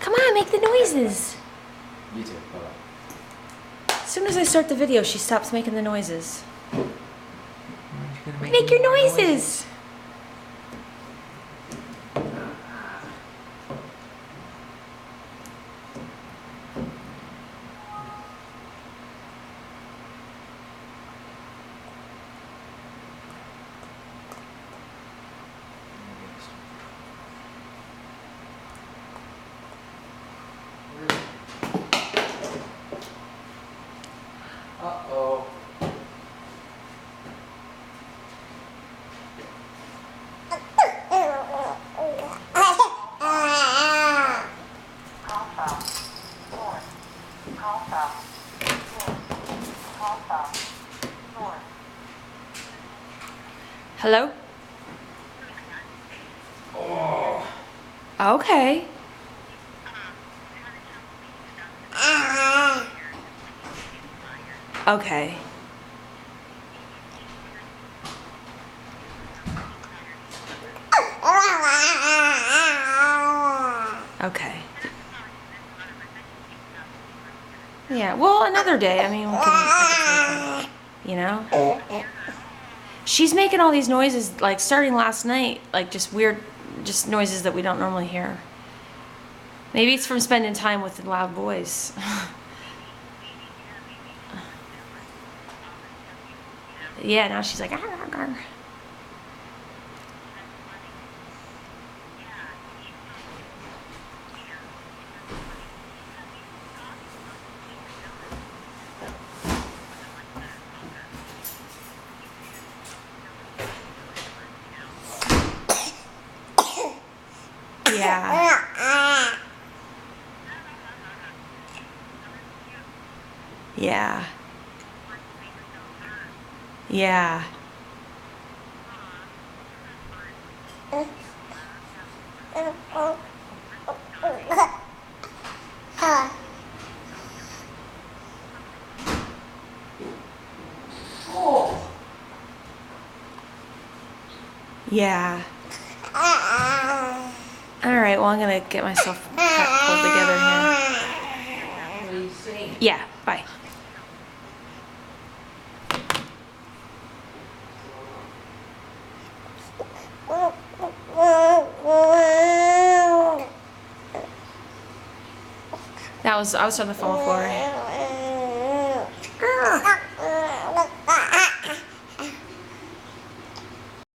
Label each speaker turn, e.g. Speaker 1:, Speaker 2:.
Speaker 1: Come on, make the noises.
Speaker 2: You too. Bye-bye.
Speaker 1: As soon as I start the video, she stops making the noises.
Speaker 2: Aren't you gonna
Speaker 1: Make your
Speaker 2: more
Speaker 1: noises.
Speaker 2: Uh-oh.
Speaker 1: Hello?
Speaker 2: Oh.
Speaker 1: Okay. Okay. Okay. Yeah, well, another day. I mean, I can, you know? She's making all these noises, like, starting last night, like, just weird, just noises that we don't normally hear. Maybe it's from spending time with the loud boys. Yeah, now she's like, arr, arr, arr. Yeah. Yeah. Yeah.
Speaker 2: Oh.
Speaker 1: Yeah. Alright, well, I'm gonna get myself pulled together here.
Speaker 2: What are you saying?
Speaker 1: Yeah, bye. I was on the phone for her.